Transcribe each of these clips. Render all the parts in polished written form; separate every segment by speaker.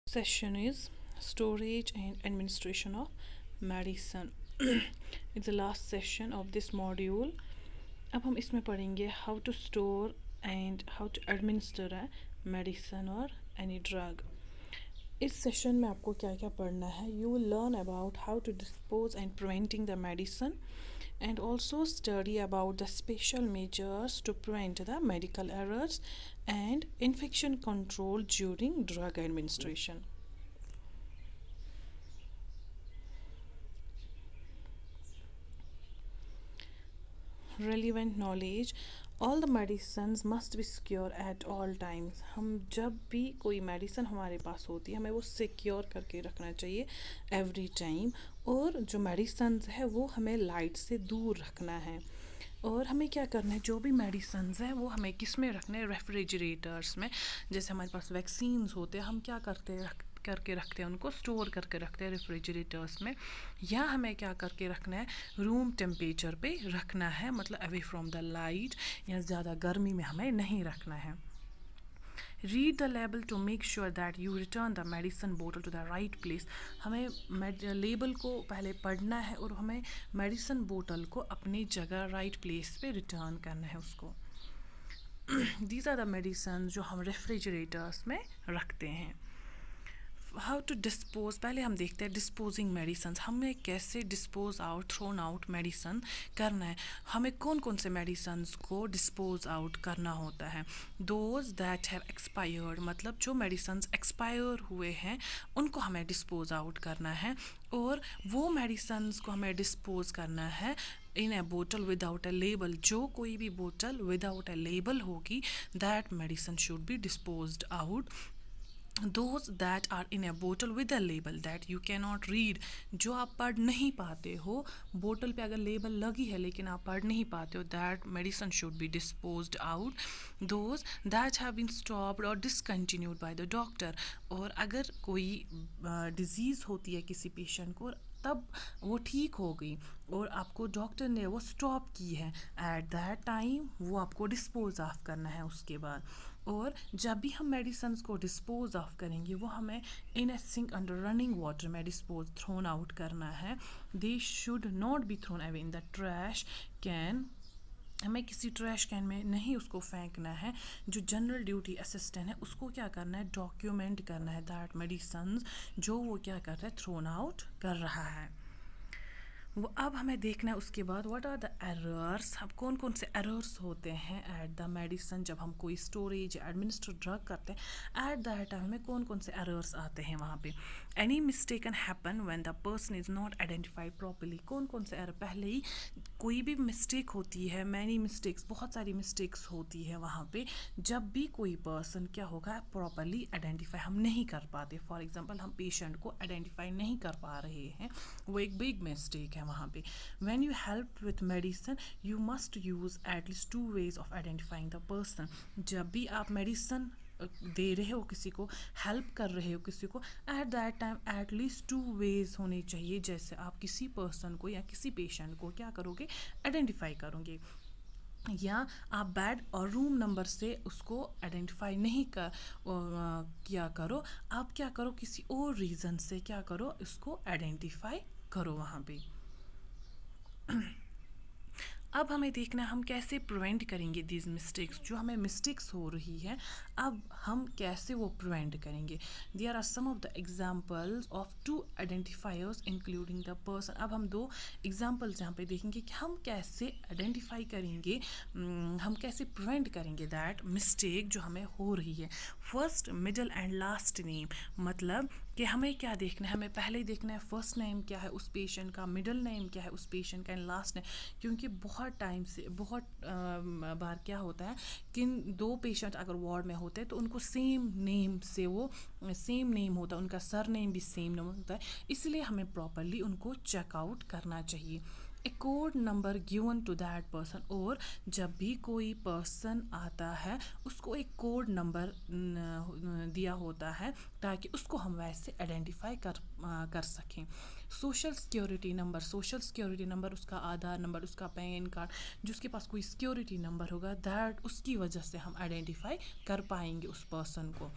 Speaker 1: Session is storage and administration of medicine. It's the last session of this module. अब हम इसमें पढ़ेंगे how to store and how to administer a medicine or any drug. इस session में आपको क्या क्या पढ़ना है? You will learn about how to dispose and preventing the medicine and also study about the special measures to prevent the medical errors and infection control during drug administration. Relevant knowledge. All the medicines must be secure at all times. हम जब भी कोई medicine हमारे पास होती है हमें वो secure करके रखना चाहिए एवरी टाइम. और जो मेडिसिन है वो हमें लाइट से दूर रखना है. और हमें क्या करना है, जो भी मेडिसिन्स हैं वो हमें किस में रखने हैं, रेफ्रिजरेटर्स में. जैसे हमारे पास वैक्सीन्स होते हैं, हम क्या करते हैं, करके रखते हैं, उनको स्टोर करके रखते हैं रेफ्रिजरेटर्स में. या हमें क्या करके रखना है, रूम टेम्परेचर पे रखना है, मतलब अवे फ्रॉम द लाइट, या ज़्यादा गर्मी में हमें नहीं रखना है. Read the label to make sure that you return the medicine बोतल टू द राइट प्लेस. हमें लेबल को पहले पढ़ना है और हमें मेडिसिन बोतल को अपनी जगह राइट प्लेस पे रिटर्न करना है उसको. दीज आर द मेडिसिन जो हम रेफ्रिजरेटर्स में रखते हैं. हाउ टू डिस्पोज, पहले हम देखते हैं डिस्पोजिंग मेडिसिन. हमें कैसे dispose out, thrown out medicine करना है. हमें कौन कौन से मेडिसिन को डिस्पोज आउट करना होता है. दोज दैट हैव एक्सपायर्ड, मतलब जो मेडिसिन एक्सपायर हुए हैं उनको हमें डिस्पोज आउट करना है. और वो मेडिसिन को हमें डिस्पोज करना है इन ए बोतल विदाउट ए लेबल. जो कोई भी बोतल विदाउट ए लेबल होगी, that medicine should be disposed out. Those that are in a bottle with a label that you cannot read, जो आप पढ़ नहीं पाते हो, बोतल पे अगर लेबल लगी है लेकिन आप पढ़ नहीं पाते हो, that medicine should be disposed out. Those that have been stopped or discontinued by the doctor, और अगर कोई डिजीज़ होती है किसी पेशेंट को, तब वो ठीक हो गई और आपको डॉक्टर ने वो स्टॉप की है, एट दैट टाइम वो आपको डिस्पोज ऑफ करना है उसके बाद. और जब भी हम मेडिसिन को डिस्पोज ऑफ करेंगे वो हमें इन ए सिंक अंडर रनिंग वाटर में डिस्पोज, थ्रोन आउट करना है. They should not be thrown away in the trash can. हमें किसी ट्रैश कैन में नहीं उसको फेंकना है. जो जनरल ड्यूटी असिस्टेंट है उसको क्या करना है, डॉक्यूमेंट करना है दैट मेडिसिन जो वो क्या कर रहा है, थ्रोन आउट कर रहा है. वो अब हमें देखना है उसके बाद व्हाट आर द एरर्स. अब कौन कौन से एरर्स होते हैं एट द मेडिसिन, जब हम कोई स्टोरेज एडमिनिस्टर ड्रग करते हैं एट दैट टाइम हमें कौन कौन से एरर्स आते हैं वहाँ पे. Any mistake can happen when the person is not identified properly. कौन कौन से एरर, पहले ही कोई भी मिस्टेक होती है, मैनी मिस्टेक्स, बहुत सारी मिस्टेक्स होती है वहाँ पे. जब भी कोई पर्सन क्या होगा, प्रॉपर्ली आइडेंटिफाई हम नहीं कर पाते. फॉर एग्जांपल हम पेशेंट को आइडेंटिफाई नहीं कर पा रहे हैं, वो एक बिग मिस्टेक है वहाँ पे. When you help with medicine you must use at least 2 ways of identifying the person. जब भी आप मेडिसिन दे रहे हो किसी को, हेल्प कर रहे हो किसी को, at that time at least 2 ways होने चाहिए जैसे आप किसी पर्सन को या किसी पेशेंट को क्या करोगे, आइडेंटिफाई करोगे. या आप बेड और रूम नंबर से उसको आइडेंटिफाई नहीं किया करो, आप क्या करो, किसी और रीज़न से क्या करो, उसको आइडेंटिफाई करो वहाँ पे. अब हमें देखना है हम कैसे प्रिवेंट करेंगे दीज मिस्टेक्स, जो हमें मिस्टेक्स हो रही है अब हम कैसे वो प्रिवेंट करेंगे. There are some of the examples of 2 identifiers including the person. अब हम 2 एग्जाम्पल्स यहाँ पे देखेंगे कि हम कैसे आइडेंटिफाई करेंगे, हम कैसे प्रिवेंट करेंगे दैट मिस्टेक जो हमें हो रही है. First, middle and last name, मतलब कि हमें क्या देखना है, हमें पहले ही देखना है फर्स्ट नेम क्या है उस पेशेंट का, मिडिल नेम क्या है उस पेशेंट का, एंड लास्ट नेम. क्योंकि बहुत टाइम से बहुत बार क्या होता है कि 2 पेशेंट अगर वार्ड में होते हैं तो उनको सेम नेम से, वो सेम नेम होता है, उनका सर नेम भी सेम नेम होता है, इसलिए हमें प्रॉपरली उनको चेकआउट करना चाहिए. A code number given to that person, और जब भी कोई पर्सन आता है उसको एक कोड नंबर दिया होता है ताकि उसको हम वैसे आइडेंटिफाई कर सकें. Social security number, social security number उसका आधार नंबर, उसका पैन कार्ड, जिसके पास कोई सिक्योरिटी नंबर होगा दैट उसकी वजह से हम आइडेंटिफाई कर पाएंगे उस पर्सन को.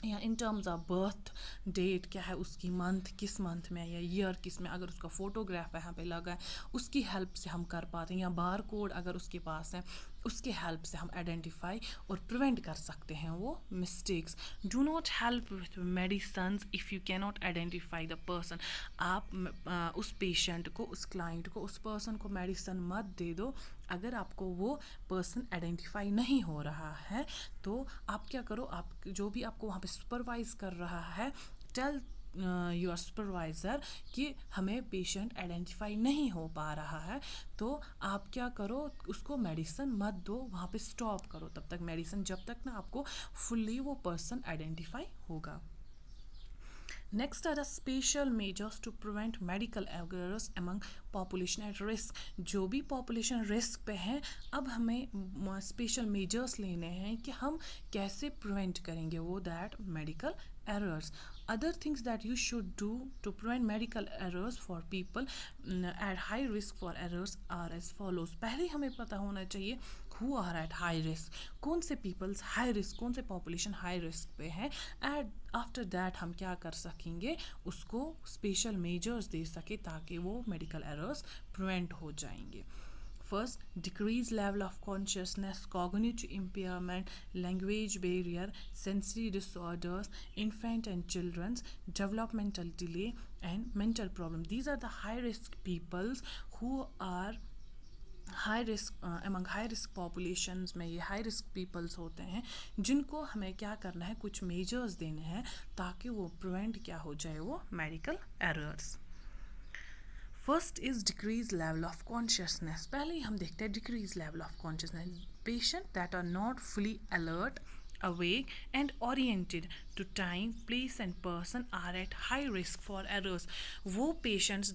Speaker 1: या in terms of birth date क्या है उसकी, मंथ किस मंथ में या ईयर किस में, अगर उसका फोटोग्राफ यहाँ पे लगा है उसकी हेल्प से हम कर पाते हैं, या बार कोड अगर उसके पास है उसके हेल्प से हम आइडेंटिफाई और प्रिवेंट कर सकते हैं वो mistakes. Do not help with medicines if you can not identify the person. आप उस पेशेंट को, उस क्लाइंट को, उस पर्सन को मेडिसन मत दे दो अगर आपको वो पर्सन आइडेंटिफाई नहीं हो रहा है। तो आप क्या करो, आप जो भी आपको वहाँ पे सुपरवाइज कर रहा है, टेल योर सुपरवाइज़र कि हमें पेशेंट आइडेंटिफाई नहीं हो पा रहा है, तो आप क्या करो, उसको मेडिसिन मत दो, वहाँ पे स्टॉप करो तब तक मेडिसिन, जब तक ना आपको फुल्ली वो पर्सन आइडेंटिफाई होगा। Next are the special measures to prevent medical errors among population at risk। जो भी population risk पे हैं, अब हमें special measures लेने हैं कि हम कैसे prevent करेंगे वो that medical errors। Other things that you should do to prevent medical errors for people at high risk for errors are as follows। पहले हमें पता होना चाहिए who are at high risk, कौन से peoples high risk, कौन से population high risk पे हैं। आफ्टर दैट हम क्या कर सकेंगे, उसको स्पेशल मेजर्स दे सके ताकि वो मेडिकल एरर्स प्रिवेंट हो जाएंगे। First, decrease level of consciousness, cognitive impairment, language barrier, sensory disorders, infant and children's developmental delay, and mental problem. These are the high risk peoples who are high risk, among high risk populations में ये high risk peoples होते हैं जिनको हमें क्या करना है, कुछ मेजर्स देने हैं ताकि वो प्रिवेंट क्या हो जाए वो medical errors. First is decrease level of consciousness. पहले ही हम देखते हैं decrease level of consciousness, patient that are not fully alert, awake and oriented to time, place and person are at high risk for errors। वो patients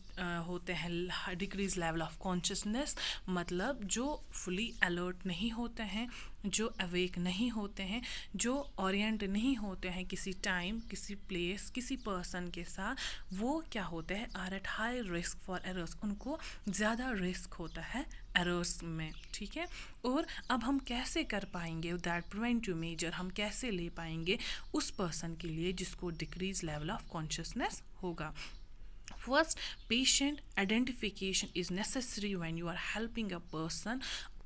Speaker 1: होते हैं decrease level of consciousness, मतलब जो फुली अलर्ट नहीं होते हैं, जो awake नहीं होते हैं, जो ओरिएंट नहीं होते हैं किसी टाइम, किसी प्लेस, किसी पर्सन के साथ, वो क्या होते हैं, are at high risk for errors. उनको ज़्यादा रिस्क होता है एरर्स में, ठीक है। और अब हम कैसे कर पाएंगे दैट प्रिवेंटिव मेजर, हम कैसे ले पाएंगे उस पर्सन के लिए जिसको डिक्रीज लेवल ऑफ कॉन्शियसनेस होगा। First, patient identification is necessary when you are helping a person.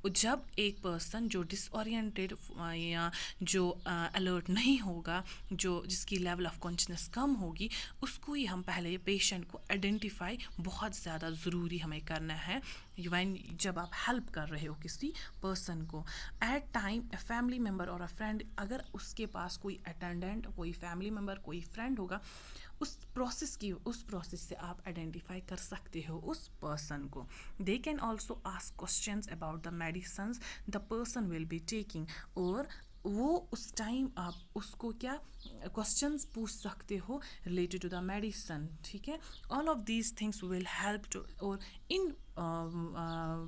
Speaker 1: जब एक पर्सन जो डिसओरिएंटेड या जो अलर्ट नहीं होगा, जो जिसकी लेवल ऑफ कॉन्शियसनेस कम होगी, उसको ही हम पहले पेशेंट को आइडेंटिफाई बहुत ज़्यादा ज़रूरी हमें करना है व्हेन जब आप हेल्प कर रहे हो किसी पर्सन को। At time a family member और अ फ्रेंड, अगर उसके पास कोई अटेंडेंट, कोई फैमिली मेम्बर, कोई फ्रेंड होगा, उस प्रोसेस से आप आइडेंटिफाई कर सकते हो उस पर्सन को। They can also ask questions about the medicine the person will be taking, और वो उस टाइम आप उसको क्या क्वेश्चंस पूछ सकते हो रिलेटेड टू द मेडिसिन, ठीक है। All of these things will help to, और इन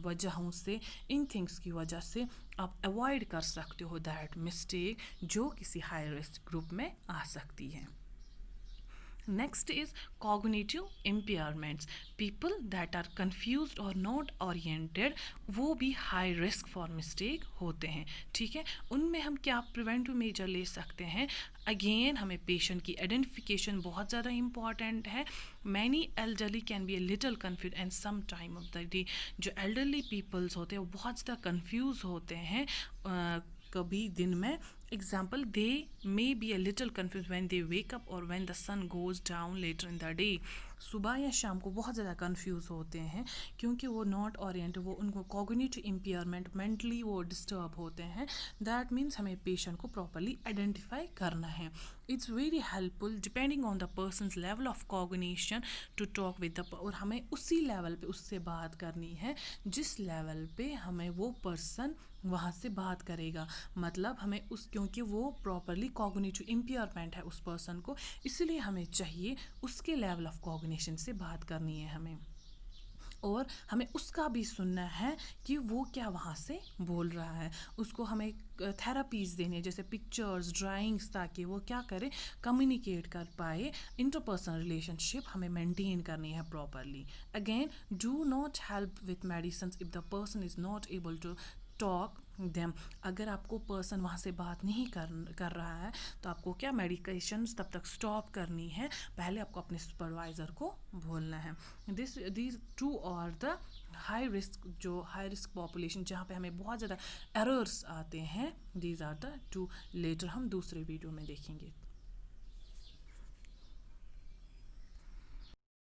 Speaker 1: वजहों से, इन थिंग्स की वजह से आप अवॉइड कर सकते हो दैट मिस्टेक जो किसी हाई रिस्क ग्रुप में आ सकती है। Next is cognitive impairments। People that are confused or not oriented, वो भी high risk for mistake होते हैं, ठीक है। उनमें हम क्या प्रिवेंटिव मेजर ले सकते हैं, अगेन हमें पेशेंट की आइडेंटिफिकेशन बहुत ज़्यादा इंपॉर्टेंट है। Many elderly can be a little confuse and some time of the day. जो एल्डरली पीपल्स होते हैं वो बहुत ज़्यादा कन्फ्यूज होते हैं कभी दिन में। Example, they may be a little confuse when they wake up और when the sun goes down later in the day. सुबह या शाम को बहुत ज़्यादा कन्फ्यूज़ होते हैं क्योंकि वो नॉट ओरिएंटेड, वो उनको कॉग्निटिव इम्पेयरमेंट, मेंटली वो डिस्टर्ब होते हैं। दैट मीन्स हमें पेशेंट को प्रॉपरली आइडेंटिफाई करना है। It's very helpful depending on the person's level of cognition to talk with the, और हमें उसी लेवल पे उससे बात करनी है जिस लेवल पे हमें वो पर्सन वहाँ से बात करेगा। मतलब हमें उस, क्योंकि वो प्रॉपरली कॉग्निटिव इम्पेयरमेंट है उस पर्सन को, इसलिए हमें चाहिए उसके लेवल ऑफ कॉग्निशन से बात करनी है हमें, और हमें उसका भी सुनना है कि वो क्या वहाँ से बोल रहा है। उसको हमें थेरापीज़ देनी है, जैसे पिक्चर्स, ड्राइंग्स, ताकि वो क्या करे, कम्युनिकेट कर पाए। इंटरपर्सनल रिलेशनशिप हमें मेंटेन करनी है properly. Again, do not help with medicine if the person is not able to talk them. अगर आपको पर्सन वहाँ से बात नहीं कर रहा है तो आपको क्या मेडिकेशंस तब तक स्टॉप करनी है, पहले आपको अपने सुपरवाइज़र को बोलना है। These two are the high risk, जो हाई रिस्क पॉपुलेशन जहाँ पे हमें बहुत ज़्यादा एरर्स आते हैं, these are the two. Later हम दूसरे वीडियो में देखेंगे।